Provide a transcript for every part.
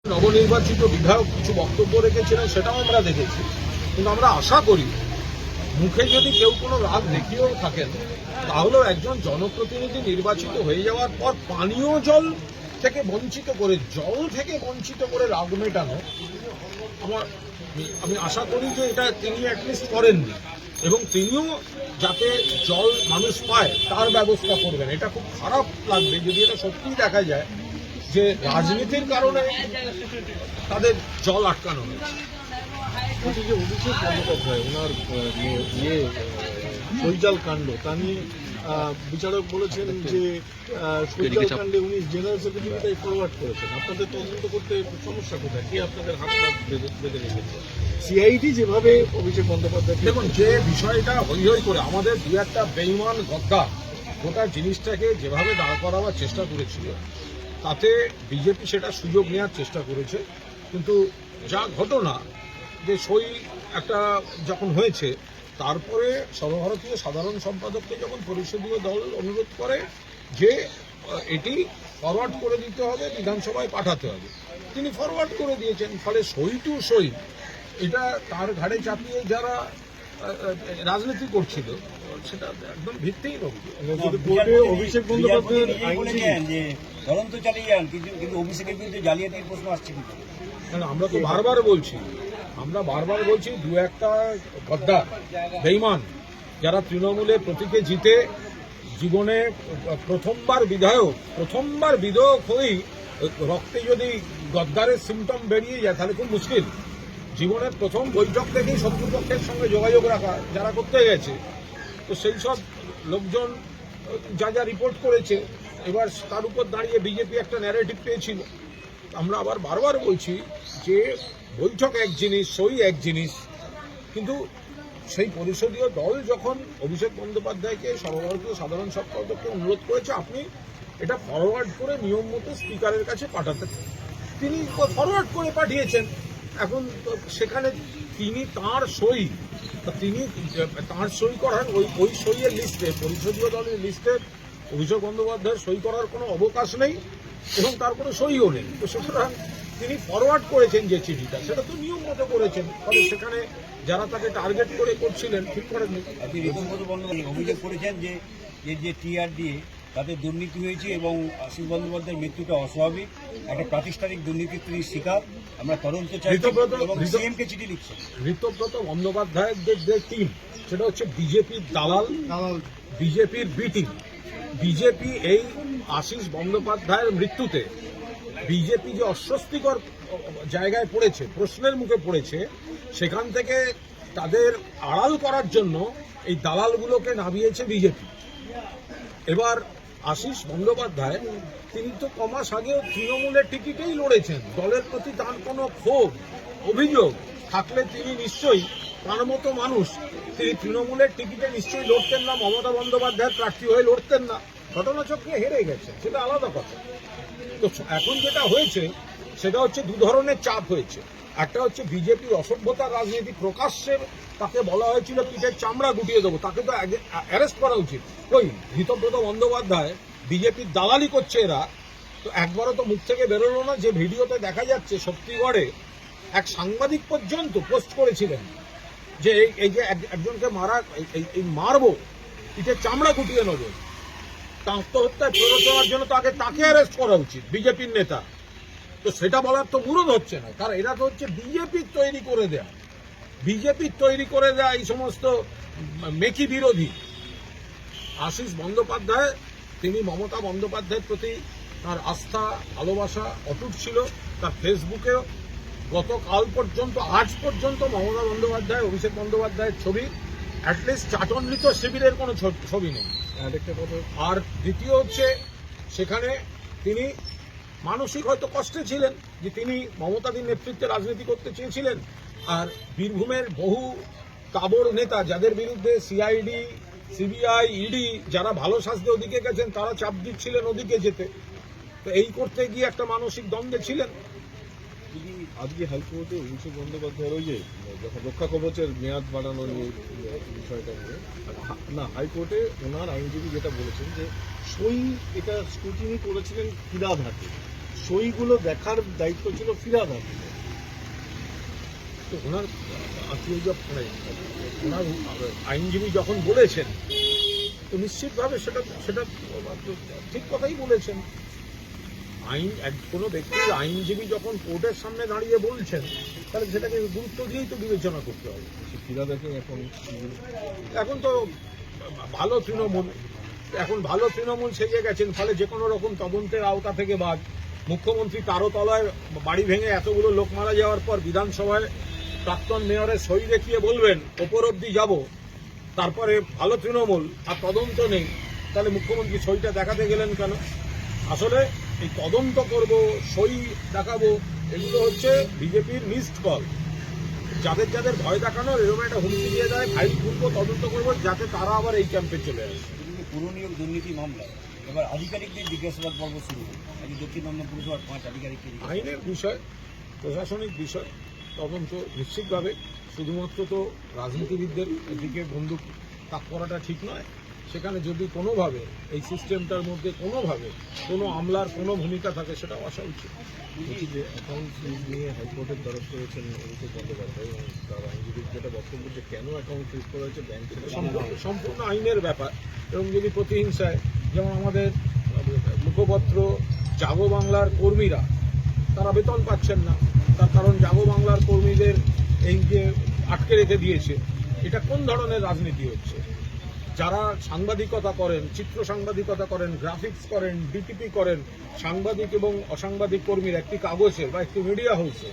নবনির্বাচিত বিধায়ক কিছু বক্তব্য রেখেছিলেন, সেটাও আমরা দেখেছি। কিন্তু আমরা আশা করি মুখে যদি কেউ কোনো রাগ দেখিয়েও থাকেন, তাহলেও একজন জনপ্রতিনিধি নির্বাচিত হয়ে যাওয়ার পর পানীয় জল থেকে বঞ্চিত করে, জল থেকে বঞ্চিত করে রাগ মেটানো, আমি আশা করি যে এটা তিনি অ্যাটলিস্ট করেননি, এবং তিনিও যাতে জল মানুষ পায় তার ব্যবস্থা করবেন। এটা খুব খারাপ লাগবে যদি এটা সত্যিই দেখা যায় যে রাজনীতির কারণে তাদের জল আটকানো হয়েছে। যে অভিষেক বন্দ্যোপাধ্যায় ওনার শৈজাল কাণ্ড তা নিয়ে বিচারক বলেছেন যে শৈজাল কাণ্ডে উনি জেনারেল সেক্রেটারি ফরওয়ার্ড করেছেন। আপনাদের তদন্ত করতে সমস্যা কোথায়? কি আপনাদের হাত বেঁধে রেখেছে? সিআইডি যেভাবে অভিষেক বন্দ্যোপাধ্যায়, দেখুন, যে বিষয়টা হই হই করে আমাদের দু একটা বেঈমান গদ্দার গোটা জিনিসটাকে যেভাবে দাঁড় করাবার চেষ্টা করেছিল, তাতে বিজেপি সেটা সুযোগ নেওয়ার চেষ্টা করেছে। কিন্তু যা ঘটনা, যে সই একটা যখন হয়েছে, তারপরে সর্বভারতীয় সাধারণ সম্পাদককে যখন পরিষদীয় দল অনুরোধ করে যে এটি ফরওয়ার্ড করে দিতে হবে, বিধানসভায় পাঠাতে হবে, তিনি ফরওয়ার্ড করে দিয়েছেন। ফলে সই টু সই এটা তার ঘাড়ে চাপিয়ে যারা রাজনীতি করছিল, সেটা একদম ভিত্তিহীন অভিযোগ। কোর্টে অভিষেক বন্দ্যোপাধ্যায়ের তদন্ত চালিয়ে যান, কিন্তু অভিষেকের বিরুদ্ধে জালিয়াতির প্রশ্ন আসছে কিন্তু। আমরা তো বারবার বলছি দু একটা গদ্দার বেঈমান যারা তৃণমূলের প্রতীকে জিতে জীবনে প্রথমবার বিধায়ক হয়েই রক্তে যদি গদ্দারের সিমটম বেরিয়ে যায় তাহলে খুব মুশকিল। জীবনের প্রথম বৈঠক থেকেই শত্রুপক্ষের সঙ্গে যোগাযোগ রাখা যারা করতে গেছে, তো সেই সব লোকজন যা রিপোর্ট করেছে, এবার তার উপর দাঁড়িয়ে বিজেপি একটা ন্যারেটিভ পেয়েছিল। আমরা আবার বারবার বলছি যে বৈঠক এক জিনিস, সই এক জিনিস, কিন্তু সেই পরিষদীয় দল যখন অভিষেক বন্দ্যোপাধ্যায়কে সর্বভারতীয় সাধারণ সম্পাদককে অনুরোধ করেছে আপনি এটা ফরওয়ার্ড করে নিয়ম মতো স্পিকারের কাছে পাঠাতে, তিনি ফরওয়ার্ড করে পাঠিয়েছেন। এখন সেখানে তিনি তাঁর সই করার ওই সইয়ের লিস্টে, পরিষদীয় দলের লিস্টে অভিষেক বন্দ্যোপাধ্যায়ের সই করার কোনো অবকাশ নেই এবং তার কোনো সইও নেই। তো সুতরাং তিনি ফরওয়ার্ড করেছেন যে চিঠিটা, সেটা তো নিয়ম মতো করেছেন। ফলে সেখানে যারা তাকে টার্গেট করে করছিলেন ঠিক করেননি। আপনি ঋতব্রত বন্দ্যোপাধ্যায় অভিযোগ করেছেন যে টিআর দিয়ে তাদের দুর্নীতি হয়েছে এবং আশিস বন্দ্যোপাধ্যায়ের মৃত্যুটা অস্বাভাবিক, একটা প্রাতিষ্ঠানিক দুর্নীতির তিনি শিকার। আমরা তদন্ত চাই এবং সিএমকে চিঠি লিখছেন। ঋতব্রত বন্দ্যোপাধ্যায়ের যে টিম, সেটা হচ্ছে বিজেপির দালাল, বিজেপির বি টিম। বিজেপি এই আশিস বন্দ্যোপাধ্যায়ের মৃত্যুতে বিজেপি যে অস্বস্তিকর জায়গায় পড়েছে, প্রশ্নের মুখে পড়েছে, সেখান থেকে তাদের আড়াল করার জন্য এই দালালগুলোকে নামিয়েছে বিজেপি। এবার আশিস বন্দ্যোপাধ্যায় তিনি তো কমাস আগেও তৃণমূলের টিকিটেই লড়েছেন। দলের প্রতি তার কোনো ক্ষোভ অভিযোগ থাকলে তিনি নিশ্চয়ই, তার মতো মানুষ, তিনি তৃণমূলের টিকিটে নিশ্চয়ই লড়তেন না, মমতা বন্দ্যোপাধ্যায়ের প্রার্থী হয়ে লড়তেন না। ঘটনাচক্রে হেরে গেছে, সেটা আলাদা কথা। তো এখন যেটা হয়েছে সেটা হচ্ছে দু ধরনের চাপ হয়েছে। একটা হচ্ছে বিজেপির অসভ্যতার রাজনীতি, প্রকাশ্যে তাকে বলা হয়েছিল পিঠের চামড়া গুটিয়ে দেবো, তাকে তো অ্যারেস্ট করা উচিত। ওই ঋতব্রত বন্দ্যোপাধ্যায় বিজেপির দালালি করছে এরা, তো একবারও তো মুখ থেকে বেরোলো না। যে ভিডিওতে দেখা যাচ্ছে শক্তিগড়ে এক সাংবাদিক পর্যন্ত পোস্ট করেছিলেন যে এই যে একজনকে মারবো, পিঠের চামড়া গুটিয়ে নেবো, আত্মহত্যায় প্ররোচনার জন্য তাকে অ্যারেস্ট করা উচিত বিজেপির নেতা। তো সেটা বলার তো মুরদ হচ্ছে না, কারণ এরা তো হচ্ছে বিজেপির তৈরি করে দেয়া এই সমস্ত মেকি বিরোধী। আশিস বন্দ্যোপাধ্যায়, তিনি মমতা বন্দ্যোপাধ্যায়ের প্রতি তার আস্থা ভালোবাসা অটুট ছিল। তার ফেসবুকেও গতকাল পর্যন্ত, আজ পর্যন্ত মমতা বন্দ্যোপাধ্যায়, অভিষেক বন্দ্যোপাধ্যায়ের ছবি, অ্যাটলিস্ট চাটনৃত শিবিরের কোনো ছবি নেই। আর দ্বিতীয় হচ্ছে, সেখানে তিনি মানসিক হয়তো কষ্টে ছিলেন যে তিনি মমতাদির নেতৃত্বে রাজনীতি করতে চেয়েছিলেন, আর বীরভূমের বহু তাবড় নেতা যাদের বিরুদ্ধে সিআইডি, সিবিআই, ইডি যারা ভালো সাজতে ওদিকে গেছেন, তারা চাপ দিচ্ছিলেন ওদিকে যেতে। তো এই করতে গিয়ে একটা মানসিক দ্বন্দ্বে ছিলেন। আজকে হাইকোর্টে অভিষেক বন্দ্যোপাধ্যায়ের ওই যে যখন রক্ষা কবচের মেয়াদ বাড়ানোর বিষয়টা নিয়ে, না, হাইকোর্টে ওনার আইনজীবী যেটা বলেছেন যে সই এটা স্ক্রুটিনি করেছিলেন ফিরাদ হাকিম, সইগুলো দেখার দায়িত্ব ছিল ফিরহাদ হাকিমের। তো ওনার আত্মীয় মানে ওনার আইনজীবী যখন বলেছেন তো নিশ্চিতভাবে সেটা সেটা ঠিক কথাই বলেছেন। কোনো ব্যক্তির আইনজীবী যখন কোর্টের সামনে দাঁড়িয়ে বলছেন তাহলে সেটাকে গুরুত্ব দিয়েই তো বিবেচনা করতে হবে। ফিরহাদ হাকিম এখন তো ভালো তৃণমূল সেজে গেছেন, ফলে যে কোনো রকম তদন্তের আওতা থেকে বাদ। মুখ্যমন্ত্রী তারও তলায় বাড়ি ভেঙে এতগুলো লোক মারা যাওয়ার পর বিধানসভায় প্রাক্তন মেয়রের সই দেখিয়ে বলবেন ওপর অব্দি যাব, তারপরে ভালো তৃণমূল আর তদন্ত নেই, তাহলে মুখ্যমন্ত্রী সইটা দেখাতে গেলেন কেন? আসলে এই তদন্ত করব, সই দেখাবো, এগুলো হচ্ছে বিজেপির মিসড কল। যাদের যাদের ভয় দেখানোর এরকম একটা হুমকি দিয়ে দেয়, ফাইল খুলবো, তদন্ত করবো, যাতে তারা আবার এই ক্যাম্পে চলে আসে। কিন্তু পুরনিয়োগ দুর্নীতি মামলা এবার আধিকারিকদের জিজ্ঞাসাবাদ পর্ব শুরু হল। আজকে দক্ষিণ দমদম পুরসভার 5 আধিকারিককে আইনের বিষয়, প্রশাসনিক বিষয়, তদন্ত নিশ্চিতভাবে শুধুমাত্র তো রাজনীতিবিদদের দিকে বন্দুক তাক করাটা ঠিক নয়। সেখানে যদি কোনোভাবে এই সিস্টেমটার মধ্যে কোনোভাবে কোনো আমলার কোনো ভূমিকা থাকে সেটাও আসা উচিত। বলছি যে অ্যাকাউন্ট ফ্রিজ নিয়ে হাইকোর্টের দ্বারস্থ হয়েছেন অভিষেক বন্দ্যোপাধ্যায় এবং তার আইনজীবীর যেটা বক্তব্য যে কেন অ্যাকাউন্ট ফ্রিজ করা হয়েছে ব্যাংক থেকে সম্পূর্ণ আইনের ব্যাপার। এবং যদি প্রতিহিংসায়, যেমন আমাদের মুখপত্র জাগো বাংলার কর্মীরা তারা বেতন পাচ্ছেন না, তার কারণ জাগো বাংলার কর্মীদের এই যে আটকে রেখে দিয়েছে, এটা কোন ধরনের রাজনীতি হচ্ছে? যারা সাংবাদিকতা করেন, চিত্র সাংবাদিকতা করেন, গ্রাফিক্স করেন, ডিটিপি করেন, সাংবাদিক এবং অসাংবাদিক কর্মীরা একটি কাগজের বা একটি মিডিয়া হাউসে,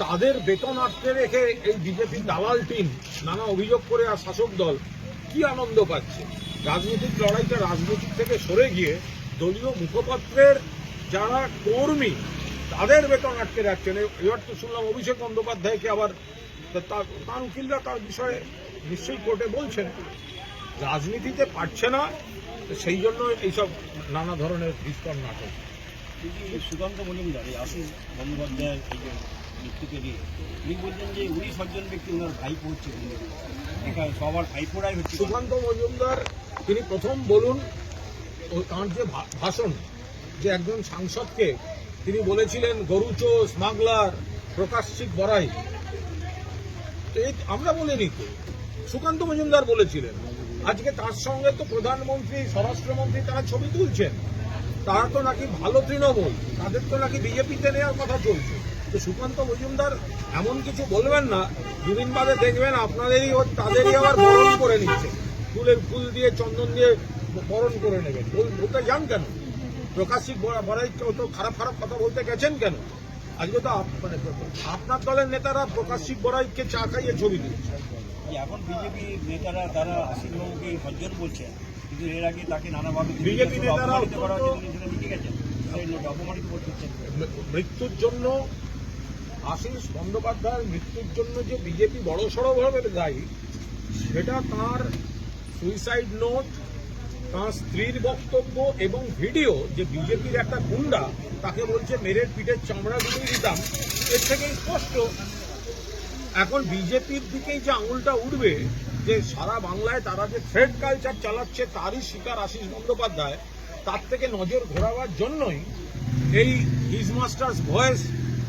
তাদের বেতন আটকে রেখে এই বিজেপি দালাল টিম নানা অভিযোগ করে আর শাসক দল কি আনন্দ পাচ্ছে? রাজনৈতিক লড়াইটা রাজনীতি থেকে সরে গিয়ে দলীয় মুখপত্রের যারা কর্মী তাদের বেতন আটকে রাখছেন। এবার তো শুনলাম অভিষেক বন্দ্যোপাধ্যায়কে আবার তার উকিলরা তার বিষয়ে নিশ্চয়ই কোর্টে বলছেন রাজনীতিতে পারছে না, সেই জন্য এইসব নানা ধরনের বিস্তর নাটক। সুকান্ত মজুমদার এই আশিস বন্দ্যোপাধ্যায়ের এই যে মৃত্যুকে নিয়ে উনি বলছেন যে উনি সজ্জন ব্যক্তি, ওনার ভাইপো হচ্ছে, এখানে সবার ভাইপোরাই হচ্ছে। সুকান্ত মজুমদার তিনি প্রথম বলুন তাঁর যে ভাষণ, যে একজন সাংসদকে তিনি বলেছিলেন গরুচো, স্মাগলার, প্রকাশ্যিক বড়াই, এই আমরা বলিনি তো, সুকান্ত মজুমদার বলেছিলেন। আজকে তার সঙ্গে তো প্রধানমন্ত্রী, স্বরাষ্ট্রমন্ত্রী তারা ছবি তুলছেন, তারা তো নাকি ভালো তৃণমূল, তাদের তো নাকি বিজেপিতে নেওয়ার কথা চলছে। তো সুকান্ত মজুমদার এমন কিছু বলবেন না, দুদিন বাদে দেখবেন আপনাদেরই তাদেরই আবার বরণ করে নিচ্ছে, ফুল দিয়ে চন্দন দিয়ে বরণ করে নেবেন। বলতে যান কেন? প্রকাশ্যিক বড়াই তো খারাপ খারাপ কথা বলতে গেছেন কেন? আজকে তো মানে আপনার দলের নেতারা প্রকাশ্যিক বড়াইকে চা খাইয়ে ছবি দিচ্ছে। এখন বিজেপি নেতারা তারা আশিসবাবুকে সজ্জন বলছেন, কিন্তু এর আগে তাকে নানাভাবে বিজেপি নেতারা অপমানিত করছেন। মৃত্যুর জন্য, আশিস বন্দ্যোপাধ্যায়ের মৃত্যুর জন্য যে বিজেপি বড়সড়ভাবে দায়ী, সেটা তাঁর সুইসাইড নোট, তাঁর স্ত্রীর বক্তব্য এবং ভিডিও, যে বিজেপির একটা গুন্ডা তাকে বলছে মেরের পিঠের চামড়া গুলিয়ে দিতাম, এর থেকেই স্পষ্ট। এখন বিজেপির দিকেই যে আঙুলটা উঠবে, যে সারা বাংলায় তারা যে থ্রেড কালচার চালাচ্ছে তারই শিকার আশিস বন্দ্যোপাধ্যায়, তার থেকে নজর ঘোরাবার জন্যই এই হিজ মাস্টার্স ভয়েস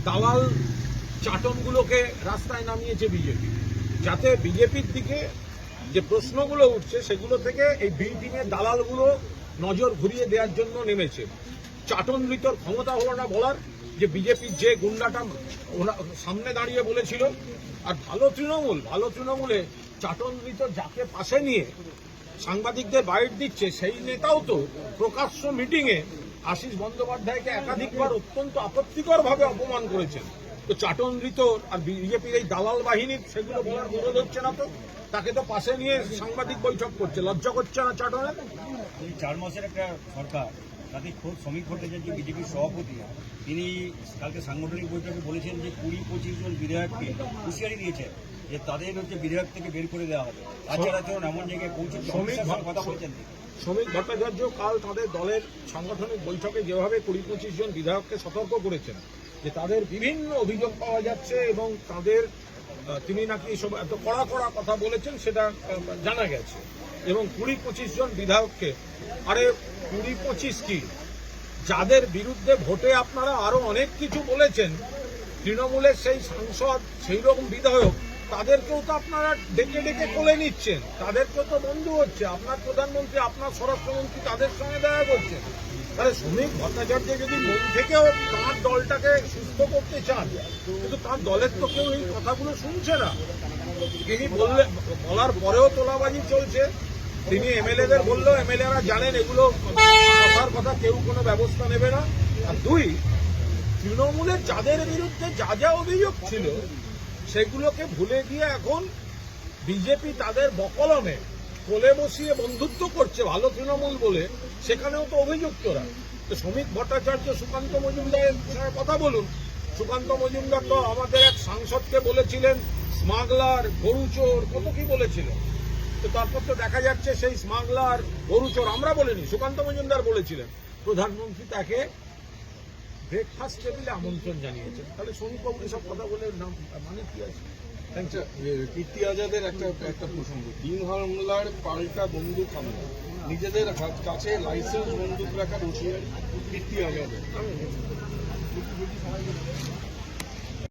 দালাল চাটনগুলোকে রাস্তায় নামিয়েছে বিজেপি, যাতে বিজেপির দিকে যে প্রশ্নগুলো উঠছে সেগুলো থেকে এই বি টিমের দালালগুলো নজর ঘুরিয়ে দেওয়ার জন্য নেমেছে। চাটনৃতর ক্ষমতা হলো না বলার, যে বিজেপির যে গুন্ডাটা সামনে দাঁড়িয়ে বলেছিল। আর ভালো তৃণমূলে চাটনৃত যাকে পাশে নিয়ে সাংবাদিকদের বাইট দিচ্ছে, সেই নেতাও তো প্রকাশ্য মিটিংয়ে আশিস বন্দ্যোপাধ্যায়কে একাধিকবার অত্যন্ত আপত্তিকরভাবে অপমান করেছেন। তো চাটনৃত আর বিজেপির এই দালাল বাহিনীর সেগুলো বলার অনুরোধ হচ্ছে না তো, তাকে তো পাশে নিয়ে সাংবাদিক বৈঠক করছে, লজ্জা করছে না চাটনের? 4 মাসের একটা সরকার, তাতে খোদ শ্রমিক ভট্টাচার্য বিজেপির সভাপতি, তিনি কালকে সাংগঠনিক বৈঠকে বলেছেন যে 20-25 জন বিধায়ককে হুঁশিয়ারি দিয়েছেন যে তাদের হচ্ছে বিধায়ক থেকে বের করে দেওয়া হবে। আচার-আচরণ এমন জায়গায় পৌঁছেছে, কথা বলছেন। শ্রমিক ভট্টাচার্য কাল তাদের দলের সাংগঠনিক বৈঠকে যেভাবে 20-25 জন বিধায়ককে সতর্ক করেছেন যে তাদের বিভিন্ন অভিযোগ পাওয়া যাচ্ছে এবং তাদের তিনি নাকি সব এত কড়া কড়া কথা বলেছেন, সেটা জানা গেছে। এবং 20-25 জন বিধায়ককে, আরে 20-25 কি, যাদের বিরুদ্ধে ভোটে আপনারা আরো অনেক কিছু বলেছেন, তৃণমূলের সেই সাংসদ, সেই রকম বিধায়ক, তাদেরকেও তো আপনারা ডেকে ডেকে কোলে নিচ্ছেন, তাদেরকেও তো বন্ধু হচ্ছে। আপনার প্রধানমন্ত্রী, আপনার স্বরাষ্ট্রমন্ত্রী তাদের সঙ্গে দেখা করছেন। তাহলে শ্রমিক ভট্টাচার্য যদি মন থেকেও তাঁর দলটাকে সুস্থ করতে চান, কিন্তু তার দলের তো কেউ এই কথাগুলো শুনছে না। তিনি বলার পরেও তোলাবাজি চলছে। তিনি এমএলএদের বললেও এমএলএরা জানেন এগুলো কথার কথা, কেউ কোনো ব্যবস্থা নেবে না। আর দুই, তৃণমূলের যাদের বিরুদ্ধে যা যা অভিযোগ ছিল সেগুলোকে ভুলে গিয়ে এখন বিজেপি তাদের বকলমে কোলে বসিয়ে বন্ধুত্ব করছে ভালো তৃণমূল বলে, সেখানেও তো অভিযুক্তরা। তো শ্রমিক ভট্টাচার্য, সুকান্ত মজুমদারের সঙ্গে কথা বলুন। সুকান্ত মজুমদার তো আমাদের এক সাংসদকে বলেছিলেন স্মাগলার, গরুচোর, কত কি বলেছিলেন। তো তারপর তো দেখা যাচ্ছে সেই স্মাগলার, গরুচোর আমরা বলিনি, সুকান্ত মজুমদার বলেছিলেন। প্রধানমন্ত্রী তাকে ব্রেকফাস্ট টেবিলে আমন্ত্রণ জানিয়েছেন। তাহলে শ্রমিকবাবু এসব কথা বলে মানে কি আছে? আচ্ছা, কীর্তি আজাদের একটা প্রসঙ্গ, দিন হামলার পাল্টা বন্দুক হামলা, নিজেদের কাছে লাইসেন্স বন্দুক রাখার হুঁশিয়ারি কীর্তি আজাদের।